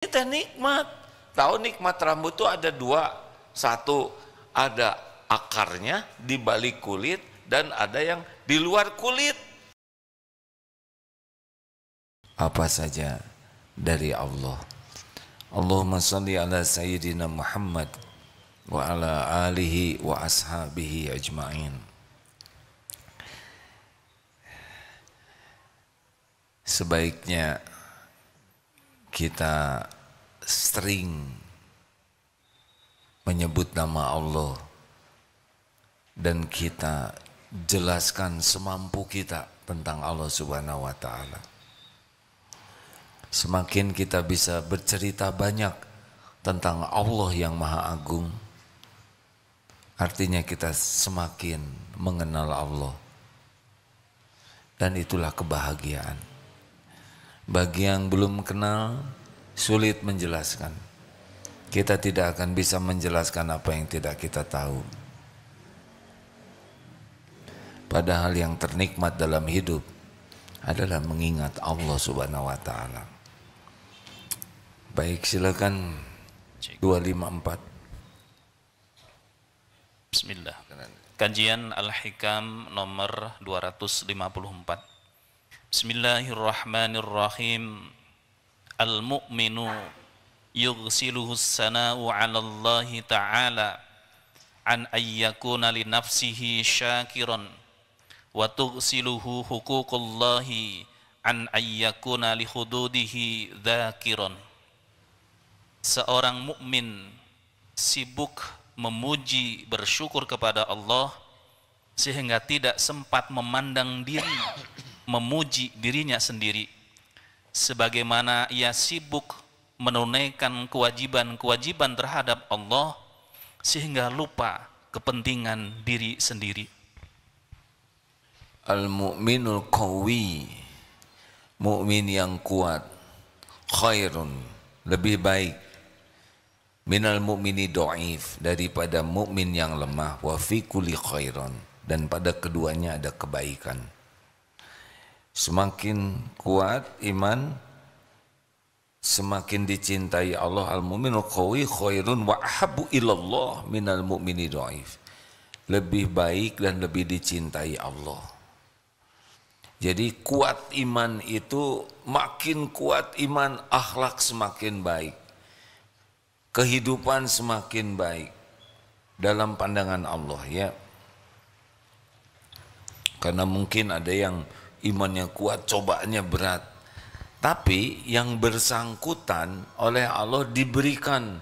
Kita nikmat. Tahu nikmat rambut itu ada dua. Satu, ada akarnya di balik kulit dan ada yang di luar kulit. Apa saja dari Allah. Allahumma salli ala sayyidina Muhammad wa ala alihi wa ashabihi ajma'in. Sebaiknya kita sering menyebut nama Allah dan kita jelaskan semampu kita tentang Allah Subhanahu wa taala. Semakin kita bisa bercerita banyak tentang Allah yang Maha Agung, artinya kita semakin mengenal Allah. Dan itulah kebahagiaan. Bagi yang belum kenal, sulit menjelaskan. Kita tidak akan bisa menjelaskan apa yang tidak kita tahu. Padahal yang ternikmat dalam hidup adalah mengingat Allah Subhanahu wa taala. Baik, silakan 254. Bismillah. Kajian Al-Hikam nomor 254. Bismillahirrahmanirrahim. Al-mu'minu yughsiluhu as-sana'u 'ala Allah ta'ala an ayyakuna li nafsihi syakiran wa tughsiluhu huququllahi an ayyakuna li hududihi dzakiran. Seorang mukmin sibuk memuji, bersyukur kepada Allah sehingga tidak sempat memandang diri, memuji dirinya sendiri, sebagaimana ia sibuk menunaikan kewajiban-kewajiban terhadap Allah sehingga lupa kepentingan diri sendiri. Al-mu'minul qawi, mukmin yang kuat, khairun, lebih baik, minal mu'mini dhaif, daripada mukmin yang lemah, wa fi kulli khairan, dan pada keduanya ada kebaikan. Semakin kuat iman, semakin dicintai Allah. Al-mu'minul qawi khairun wa ahabbu ilallah minal mu'mini dhaif, lebih baik dan lebih dicintai Allah. Jadi kuat iman itu, makin kuat iman, akhlak semakin baik, kehidupan semakin baik dalam pandangan Allah, ya. Karena mungkin ada yang imannya kuat, cobaannya berat, tapi yang bersangkutan oleh Allah diberikan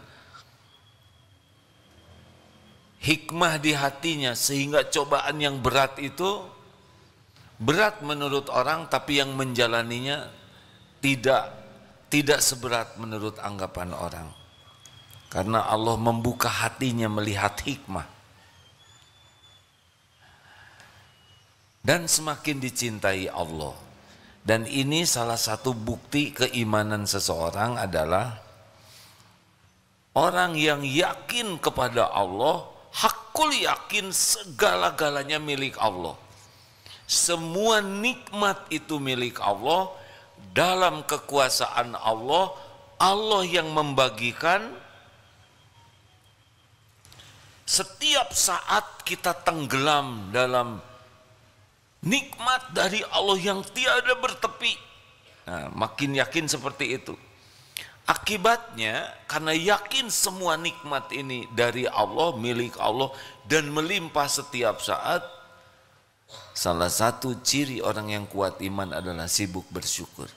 hikmah di hatinya sehingga cobaan yang berat itu berat menurut orang, tapi yang menjalaninya tidak seberat menurut anggapan orang. Karena Allah membuka hatinya melihat hikmah. Dan semakin dicintai Allah. Dan ini salah satu bukti keimanan seseorang adalah orang yang yakin kepada Allah, hakul yakin segala-galanya milik Allah. Semua nikmat itu milik Allah, dalam kekuasaan Allah, Allah yang membagikan. Setiap saat kita tenggelam dalam nikmat dari Allah yang tiada bertepi. Nah, makin yakin seperti itu. Akibatnya, karena yakin semua nikmat ini dari Allah, milik Allah, dan melimpah setiap saat, salah satu ciri orang yang kuat iman adalah sibuk bersyukur.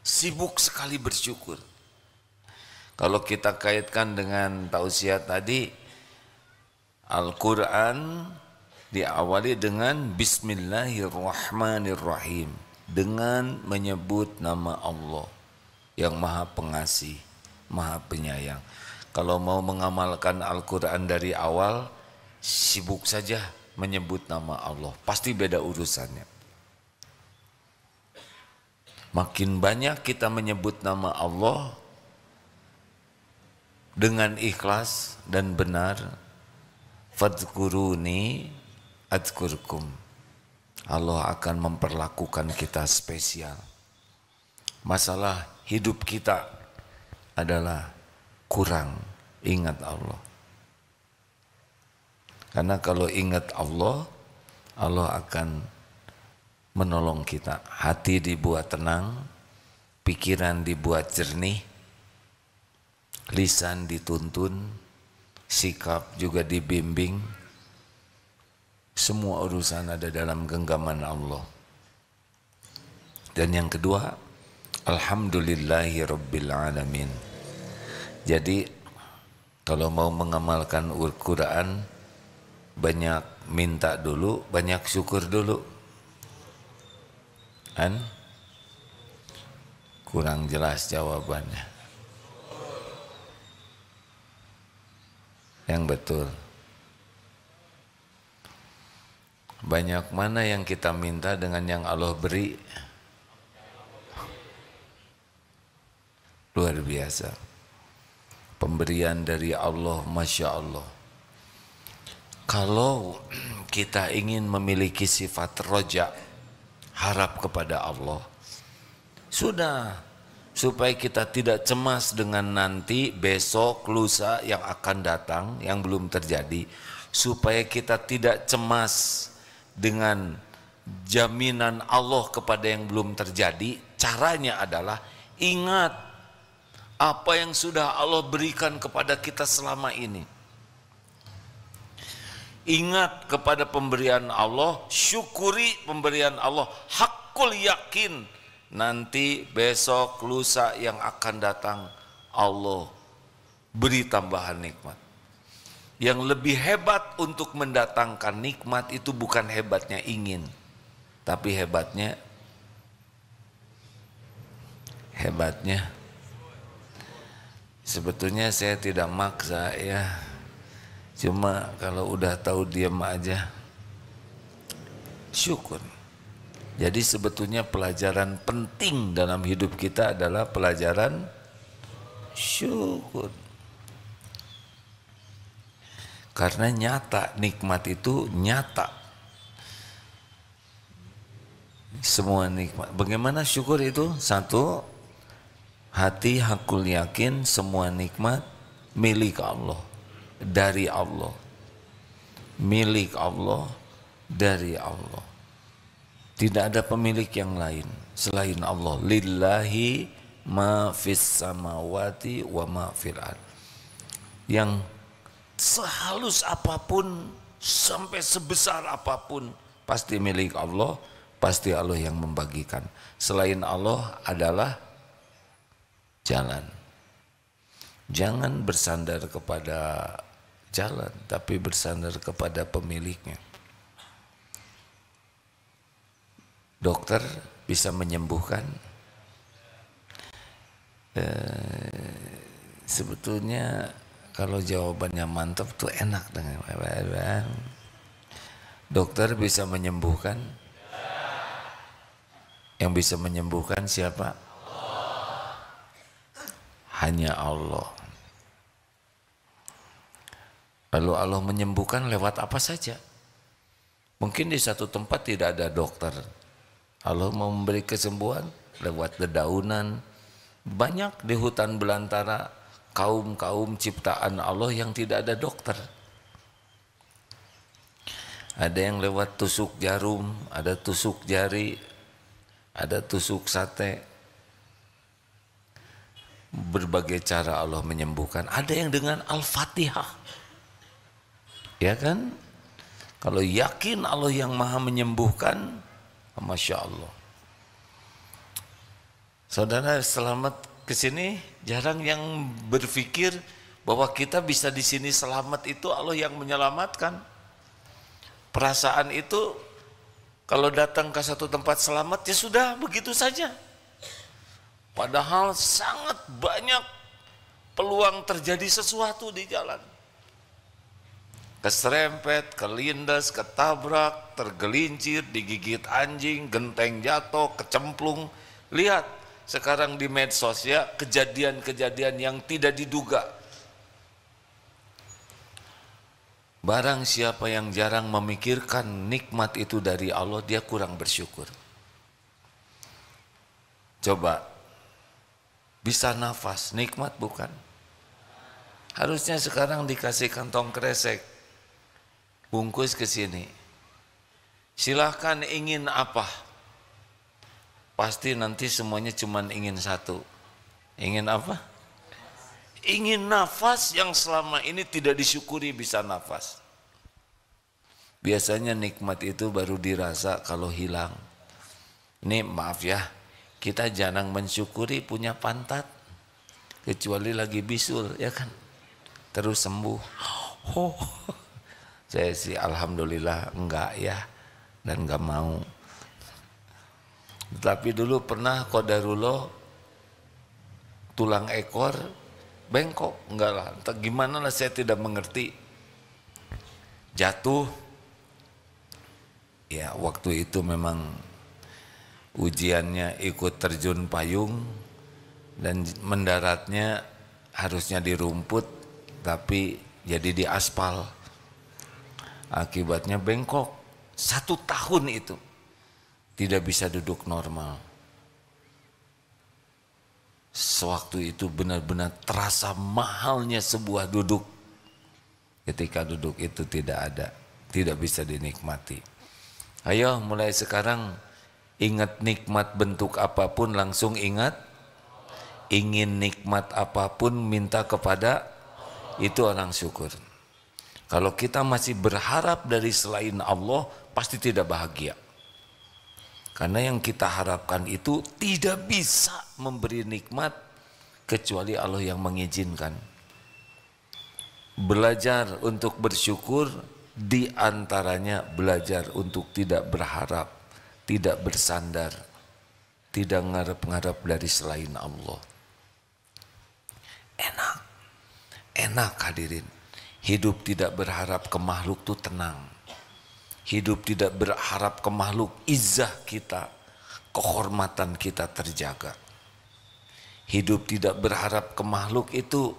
Sibuk sekali bersyukur. Kalau kita kaitkan dengan tausiah tadi, Al-Quran diawali dengan Bismillahirrahmanirrahim, dengan menyebut nama Allah yang Maha Pengasih, Maha Penyayang. Kalau mau mengamalkan Al-Quran dari awal, sibuk saja menyebut nama Allah, pasti beda urusannya. Makin banyak kita menyebut nama Allah dengan ikhlas dan benar, fadhkuruni adkurkum, Allah akan memperlakukan kita spesial. Masalah hidup kita adalah kurang ingat Allah. Karena kalau ingat Allah, Allah akan menolong kita. Hati dibuat tenang, pikiran dibuat jernih, lisan dituntun, sikap juga dibimbing. Semua urusan ada dalam genggaman Allah. Dan yang kedua, alhamdulillahi rabbil alamin. Jadi kalau mau mengamalkan Al-Quran, banyak minta dulu, banyak syukur dulu. Kan? Kurang jelas jawabannya. Yang betul. Banyak mana yang kita minta dengan yang Allah beri? Luar biasa. Pemberian dari Allah, Masya Allah. Kalau kita ingin memiliki sifat roja, harap kepada Allah, sudah, supaya kita tidak cemas dengan nanti, besok, lusa yang akan datang, yang belum terjadi, supaya kita tidak cemas dengan jaminan Allah kepada yang belum terjadi. Caranya adalah ingat apa yang sudah Allah berikan kepada kita selama ini. Ingat kepada pemberian Allah, syukuri pemberian Allah, hakul yakin nanti besok lusa yang akan datang Allah beri tambahan nikmat. Yang lebih hebat untuk mendatangkan nikmat itu bukan hebatnya ingin, tapi hebatnya sebetulnya saya tidak maksa ya. Cuma kalau udah tahu diam aja, syukur. Jadi sebetulnya pelajaran penting dalam hidup kita adalah pelajaran syukur. Karena nyata, nikmat itu nyata. Semua nikmat. Bagaimana syukur itu? Satu, hati hakul yakin semua nikmat milik Allah. Dari Allah, milik Allah, dari Allah. Tidak ada pemilik yang lain selain Allah. Lillahi ma fis samawati wa ma fil ard. Yang sehalus apapun sampai sebesar apapun pasti milik Allah, pasti Allah yang membagikan. Selain Allah adalah jalan. Jangan bersandar kepada jalan, tapi bersandar kepada pemiliknya. Dokter bisa menyembuhkan. Sebetulnya kalau jawabannya mantap tuh enak dengan dokter bisa menyembuhkan. Yang bisa menyembuhkan siapa? Hanya Allah. Lalu Allah menyembuhkan lewat apa saja. Mungkin di satu tempat tidak ada dokter, Allah mau memberi kesembuhan lewat dedaunan. Banyak di hutan belantara kaum-kaum ciptaan Allah yang tidak ada dokter. Ada yang lewat tusuk jarum, ada tusuk jari, ada tusuk sate. Berbagai cara Allah menyembuhkan. Ada yang dengan Al-Fatihah, ya kan? Kalau yakin Allah yang maha menyembuhkan, Masya Allah. Saudara selamat kesini, jarang yang berpikir bahwa kita bisa di sini selamat itu Allah yang menyelamatkan. Perasaan itu kalau datang ke satu tempat selamat ya sudah begitu saja. Padahal sangat banyak peluang terjadi sesuatu di jalan. Keserempet, kelindas, ketabrak, tergelincir, digigit anjing, genteng jatuh, kecemplung. Lihat sekarang di medsos ya, kejadian-kejadian yang tidak diduga. Barang siapa yang jarang memikirkan nikmat itu dari Allah, dia kurang bersyukur. Coba bisa nafas, nikmat bukan? Harusnya sekarang dikasih kantong kresek, bungkus ke sini. Silahkan ingin apa? Pasti nanti semuanya cuman ingin satu. Ingin apa? Ingin nafas yang selama ini tidak disyukuri bisa nafas. Biasanya nikmat itu baru dirasa kalau hilang. Ini maaf ya, kita jarang mensyukuri punya pantat. Kecuali lagi bisul, ya kan? Terus sembuh. Oh, saya sih alhamdulillah enggak ya, dan enggak mau. Tapi dulu pernah qadarullah tulang ekor bengkok, enggak lah, entah gimana lah, saya tidak mengerti. Jatuh. Ya waktu itu memang ujiannya ikut terjun payung dan mendaratnya harusnya di rumput tapi jadi di aspal. Akibatnya bengkok 1 tahun itu tidak bisa duduk normal. Sewaktu itu benar-benar terasa mahalnya sebuah duduk. Ketika duduk itu tidak ada, tidak bisa dinikmati. Ayo mulai sekarang ingat nikmat bentuk apapun langsung ingat. Ingin nikmat apapun minta kepada, itu orang syukur. Kalau kita masih berharap dari selain Allah pasti tidak bahagia. Karena yang kita harapkan itu tidak bisa memberi nikmat kecuali Allah yang mengizinkan. Belajar untuk bersyukur, di antaranya belajar untuk tidak berharap, tidak bersandar, tidak ngarep-ngarep dari selain Allah. Enak hadirin. Hidup tidak berharap ke makhluk itu tenang. Hidup tidak berharap ke makhluk, izzah kita, kehormatan kita terjaga. Hidup tidak berharap ke makhluk itu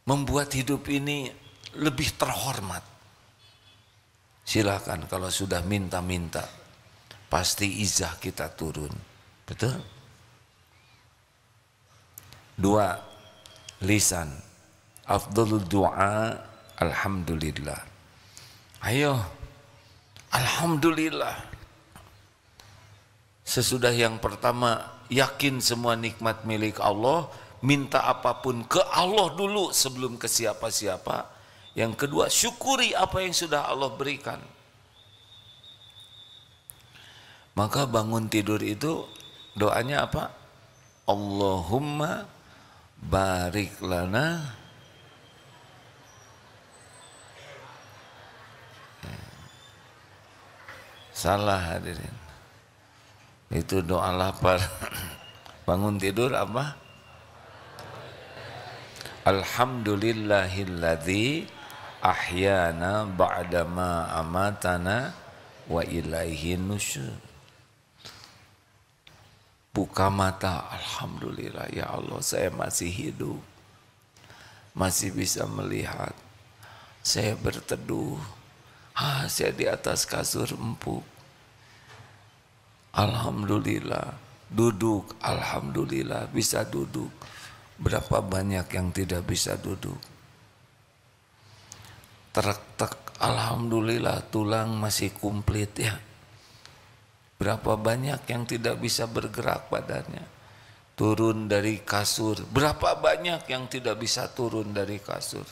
membuat hidup ini lebih terhormat. Silakan kalau sudah minta-minta, pasti izzah kita turun. Betul? 2. Lisan. Afdhalul du'a alhamdulillah. Ayo, alhamdulillah. Sesudah yang pertama, yakin semua nikmat milik Allah, minta apapun ke Allah dulu sebelum ke siapa-siapa. Yang kedua, syukuri apa yang sudah Allah berikan. Maka bangun tidur itu doanya apa? Allahumma barik lana salah hadirin. Itu doa lapar. Bangun tidur apa? Alhamdulillahilladzi ahyana ba'dama amatana wa ilaihin nusyur. Buka mata, alhamdulillah ya Allah, saya masih hidup, masih bisa melihat, saya berteduh, saya di atas kasur empuk, alhamdulillah. Duduk, alhamdulillah bisa duduk. Berapa banyak yang tidak bisa duduk? Terek-tek, alhamdulillah tulang masih komplit ya. Berapa banyak yang tidak bisa bergerak badannya, turun dari kasur. Berapa banyak yang tidak bisa turun dari kasur,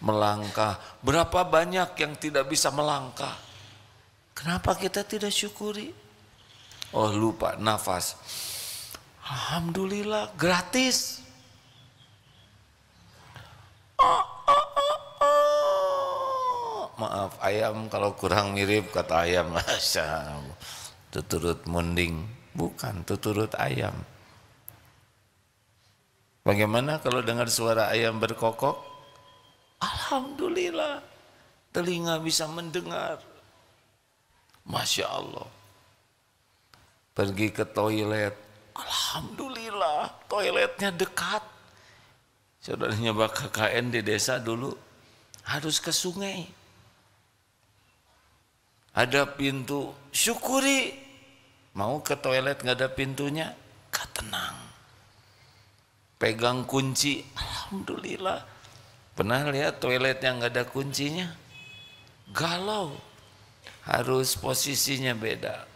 melangkah. Berapa banyak yang tidak bisa melangkah. Kenapa kita tidak syukuri? Oh lupa nafas. Alhamdulillah gratis. Maaf ayam kalau kurang mirip kata ayam, masya Allah. Tuturut munding, bukan tuturut ayam. Bagaimana kalau dengar suara ayam berkokok? Alhamdulillah, telinga bisa mendengar. Masya Allah. Pergi ke toilet, alhamdulillah, toiletnya dekat. Saudaranya KKN di desa dulu harus ke sungai. Ada pintu, syukuri. Mau ke toilet nggak ada pintunya, gak tenang. pegang kunci, alhamdulillah. Pernah lihat toilet yang nggak ada kuncinya? Galau, harus posisinya beda.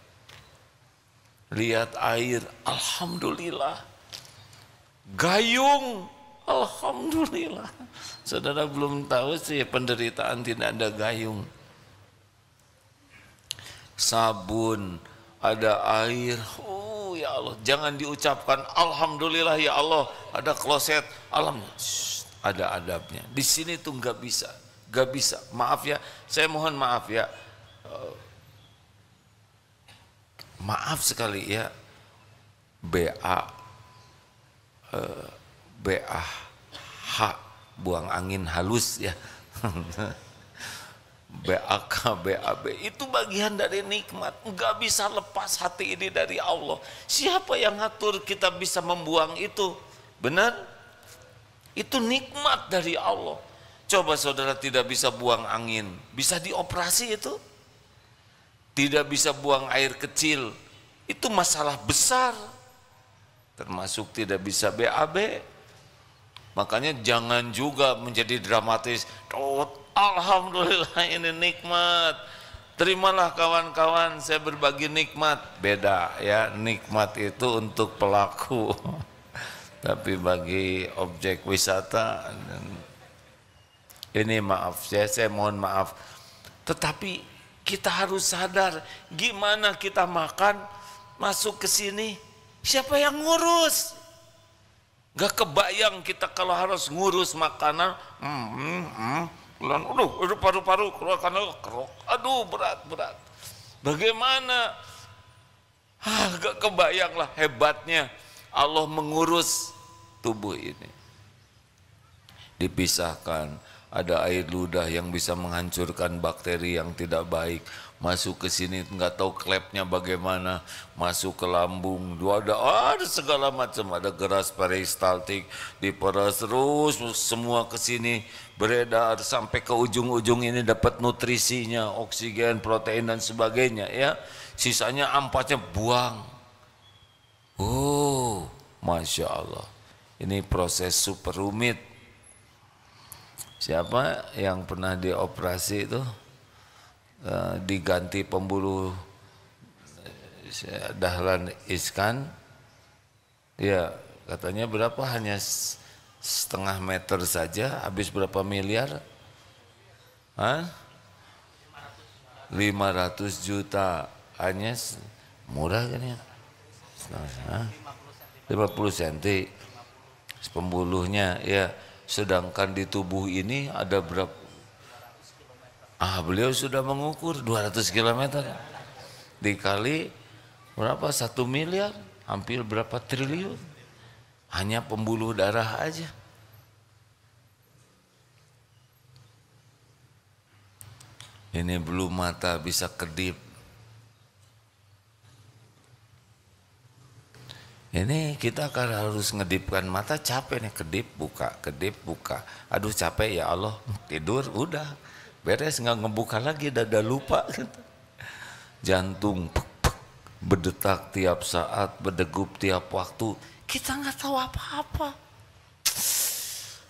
Lihat air, alhamdulillah. Gayung, alhamdulillah. Saudara belum tahu sih penderitaan tidak ada gayung. Sabun, ada air, oh ya Allah, jangan diucapkan alhamdulillah ya Allah, ada kloset, alhamdulillah. Ada adabnya. Di sini tuh nggak bisa, nggak bisa. Maaf ya, saya mohon maaf ya. Maaf sekali ya. BAH, buang angin halus ya. BAK, BAB itu bagian dari nikmat. Nggak bisa lepas hati ini dari Allah. Siapa yang ngatur kita bisa membuang itu? Benar? Itu nikmat dari Allah. Coba saudara tidak bisa buang angin, bisa dioperasi itu? Tidak bisa buang air kecil, itu masalah besar. Termasuk tidak bisa BAB. Makanya jangan juga menjadi dramatis. Oh, alhamdulillah ini nikmat. Terimalah kawan-kawan, saya berbagi nikmat. Beda ya, nikmat itu untuk pelaku. Tapi bagi objek wisata ini maaf, saya mohon maaf. Tetapi kita harus sadar, gimana kita makan masuk ke sini, siapa yang ngurus? Gak kebayang kita kalau harus ngurus makanan. Aduh, paru-paru keluarkan, aduh berat. Bagaimana? Gak kebayang lah hebatnya Allah mengurus tubuh ini. Dipisahkan, ada air ludah yang bisa menghancurkan bakteri yang tidak baik, masuk ke sini nggak tahu klepnya bagaimana, masuk ke lambung, ada segala macam, ada geras peristaltik, diperas terus semua ke sini beredar sampai ke ujung-ujung ini dapat nutrisinya, oksigen, protein dan sebagainya ya. Sisanya ampasnya buang. Oh, Masya Allah, ini proses super rumit. Siapa yang pernah dioperasi itu diganti pembuluh dahlan iskan, ya katanya berapa, hanya setengah meter saja, habis berapa miliar? 500 juta, hanya murah kan ya? 50 cm pembuluhnya ya, sedangkan di tubuh ini ada berapa? Beliau sudah mengukur 200 km dikali berapa, 1 miliar, hampir berapa triliun, hanya pembuluh darah aja. Ini belum mata bisa kedip. Ini kita kan harus ngedipkan mata, capek nih, kedip buka, aduh capek ya Allah, tidur udah beres, nggak ngebuka lagi, dada lupa gitu. Jantung berdetak tiap saat, berdegup tiap waktu, kita nggak tahu apa-apa.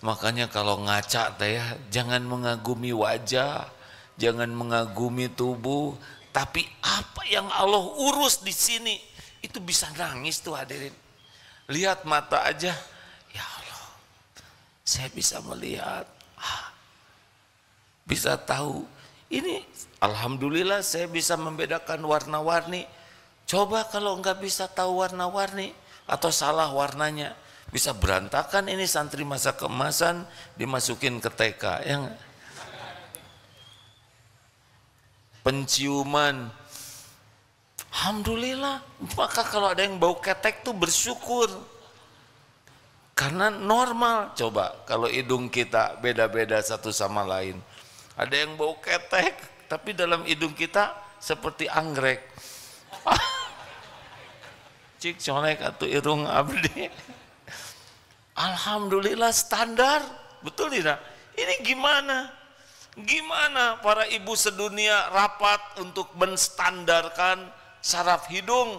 Makanya kalau ngaca teh ya, jangan mengagumi wajah, jangan mengagumi tubuh, tapi apa yang Allah urus di sini itu bisa nangis tuh hadirin. Lihat mata aja, ya Allah, saya bisa melihat, bisa tahu. Ini alhamdulillah saya bisa membedakan warna-warni. Coba kalau nggak bisa tahu warna-warni atau salah warnanya, bisa berantakan ini santri masa keemasan dimasukin ke TK yang penciuman. Alhamdulillah, maka kalau ada yang bau ketek tuh bersyukur karena normal. Coba kalau hidung kita beda-beda satu sama lain, ada yang bau ketek tapi dalam hidung kita seperti anggrek. Cik colek atau irung abdi. Alhamdulillah standar, betul tidak? Ini gimana? Gimana para ibu sedunia rapat untuk menstandarkan saraf hidung?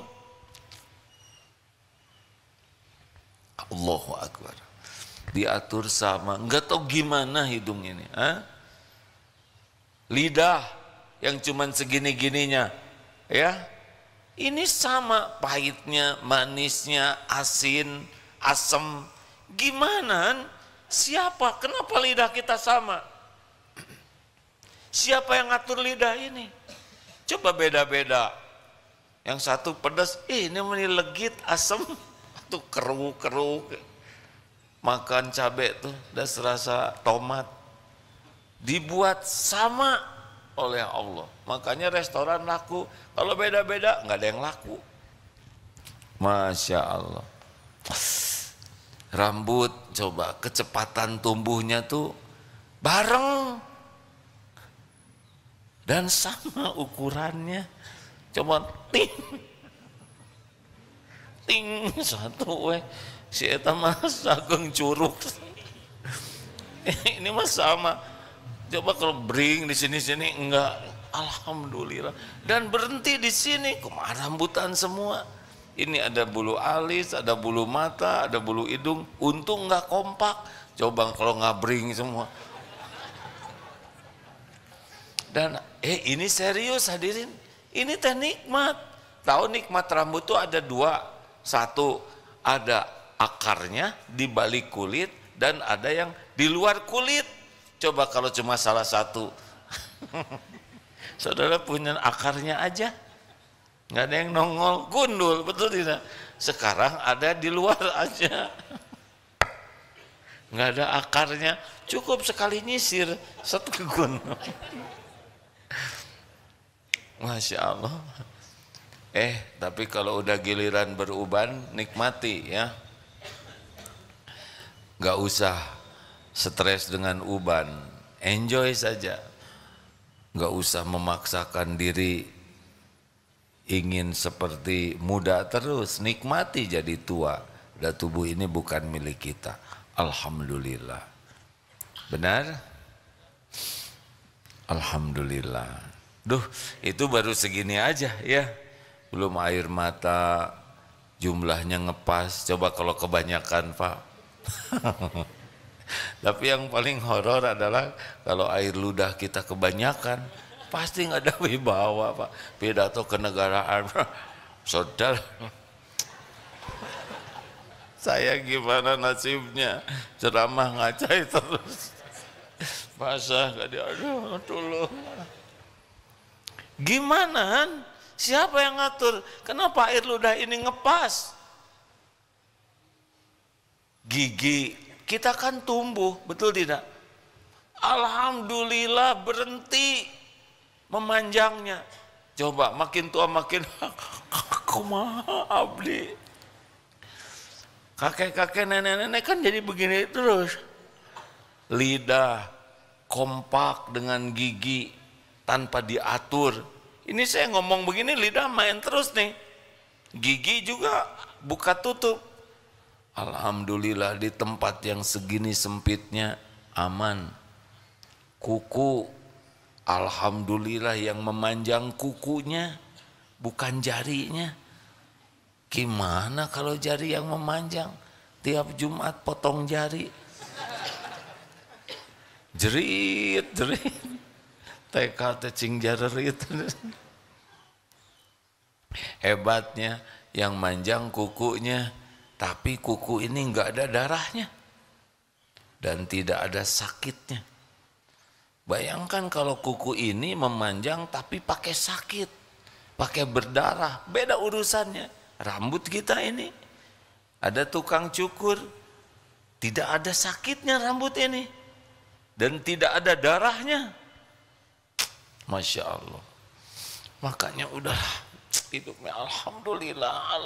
Allahu Akbar. Diatur sama, enggak tahu gimana hidung ini. Lidah yang cuman segini-gininya, ya. Ini sama pahitnya, manisnya, asin, asam. Gimana? Siapa? Kenapa lidah kita sama? Siapa yang ngatur lidah ini? Coba beda-beda. Yang satu pedas, ini legit, asam. Tuh keruh. Makan cabai tuh, udah serasa tomat. Dibuat sama oleh Allah. Makanya restoran laku. Kalau beda-beda, nggak ada yang laku. Masya Allah. Rambut, coba kecepatan tumbuhnya tuh bareng. Dan sama ukurannya. Coba ting satu si eta mah sageng curug. Ini mah sama. Coba kalau bring di sini enggak, alhamdulillah. Dan berhenti di sini, kumaha rambutan semua. Ini ada bulu alis, ada bulu mata, ada bulu hidung. Untung enggak kompak. Coba kalau ngabring semua. Dan ini serius hadirin. Ini teh nikmat. Tahu nikmat rambut tuh ada dua. Satu, ada akarnya di balik kulit dan ada yang di luar kulit. Coba kalau cuma salah satu. Saudara punya akarnya aja. Nggak ada yang nongol, gundul, betul tidak? Sekarang ada di luar aja. Nggak ada akarnya, cukup sekali nyisir, satu gundul. Masya Allah. Tapi kalau udah giliran beruban, nikmati ya. Gak usah stres dengan uban, enjoy saja. Gak usah memaksakan diri ingin seperti muda terus, nikmati jadi tua. Dan tubuh ini bukan milik kita. Alhamdulillah. Benar? Alhamdulillah. Duh, itu baru segini aja ya. Belum air mata, jumlahnya ngepas. Coba kalau kebanyakan, Pak. Tapi yang paling horor adalah kalau air ludah kita kebanyakan, pasti nggak ada wibawa, Pak. Pidato kenegaraan, saudara. Saya gimana nasibnya? Ceramah ngacai terus. Basah gak dia, aduh tolong. Gimana? Siapa yang ngatur? Kenapa air ludah ini ngepas? Gigi kita kan tumbuh, betul tidak? Alhamdulillah berhenti memanjangnya. Coba makin tua makin kumaha abdi. Kakek-kakek nenek-nenek kan jadi begini terus. Lidah kompak dengan gigi tanpa diatur. Ini saya ngomong begini lidah main terus nih. Gigi juga buka tutup. Alhamdulillah di tempat yang segini sempitnya aman. Kuku, alhamdulillah yang memanjang kukunya bukan jarinya. Gimana kalau jari yang memanjang? Tiap Jumat potong jari. Jerit. TK cing jarerit. Hebatnya yang manjang kukunya, tapi kuku ini enggak ada darahnya dan tidak ada sakitnya. Bayangkan kalau kuku ini memanjang tapi pakai sakit, pakai berdarah, beda urusannya. Rambut kita ini ada tukang cukur, tidak ada sakitnya rambut ini dan tidak ada darahnya. Masya Allah. Makanya udah hidupnya alhamdulillah.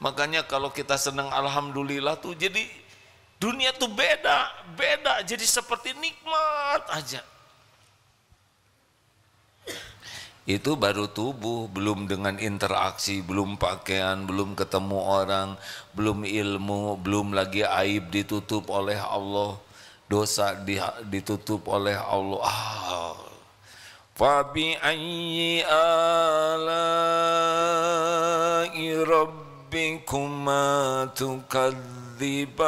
Makanya kalau kita senang alhamdulillah tuh jadi dunia tuh beda, jadi seperti nikmat aja. Itu baru tubuh, belum dengan interaksi, belum pakaian, belum ketemu orang, belum ilmu, belum lagi aib ditutup oleh Allah, dosa ditutup oleh Allah. Fabi ayyi ala'i rabbika rabbikuma tukadziban.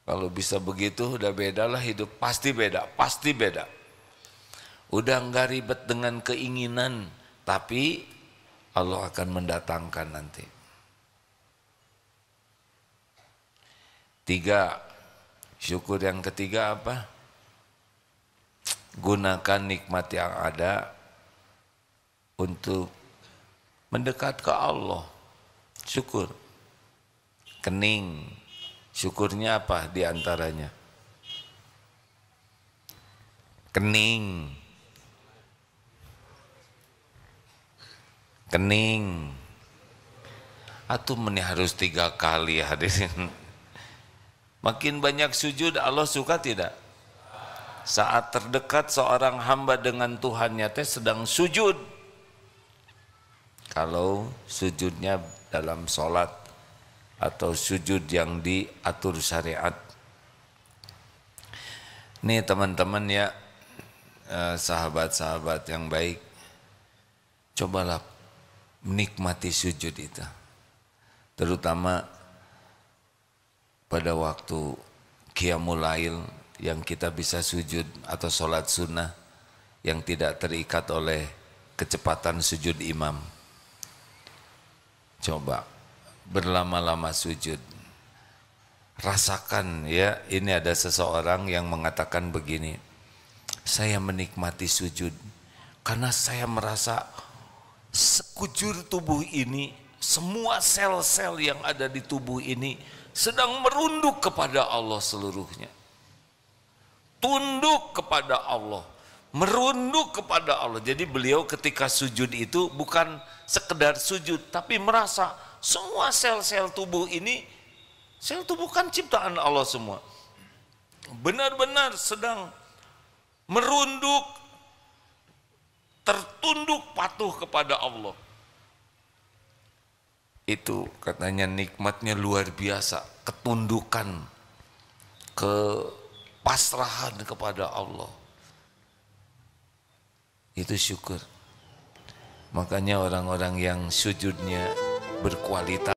Kalau bisa begitu udah bedalah hidup, pasti beda, pasti beda. Udah enggak ribet dengan keinginan, tapi Allah akan mendatangkan nanti. 3, syukur yang ketiga apa? Gunakan nikmat yang ada untuk mendekat ke Allah. Syukur. Kening. Syukurnya apa diantaranya? Kening. Kening. Atuh meni harus 3 kali hadirin. Makin banyak sujud Allah suka tidak? Saat terdekat seorang hamba dengan Tuhannya teh sedang sujud. Kalau sujudnya dalam sholat atau sujud yang diatur syariat. Nih teman-teman ya, sahabat-sahabat yang baik, cobalah menikmati sujud itu. Terutama pada waktu qiyamul lail yang kita bisa sujud atau sholat sunnah yang tidak terikat oleh kecepatan sujud imam. Coba berlama-lama sujud. Rasakan ya, ini ada seseorang yang mengatakan begini, saya menikmati sujud karena saya merasa sekujur tubuh ini, semua sel-sel yang ada di tubuh ini sedang merunduk kepada Allah seluruhnya. Tunduk kepada Allah, merunduk kepada Allah. Jadi beliau ketika sujud itu bukan sekedar sujud, tapi merasa semua sel-sel tubuh ini, sel tubuh kan ciptaan Allah semua, benar-benar sedang merunduk, tertunduk patuh kepada Allah. Itu katanya nikmatnya luar biasa, ketundukan, kepasrahan kepada Allah. Itu syukur. Makanya orang-orang yang sujudnya berkualitas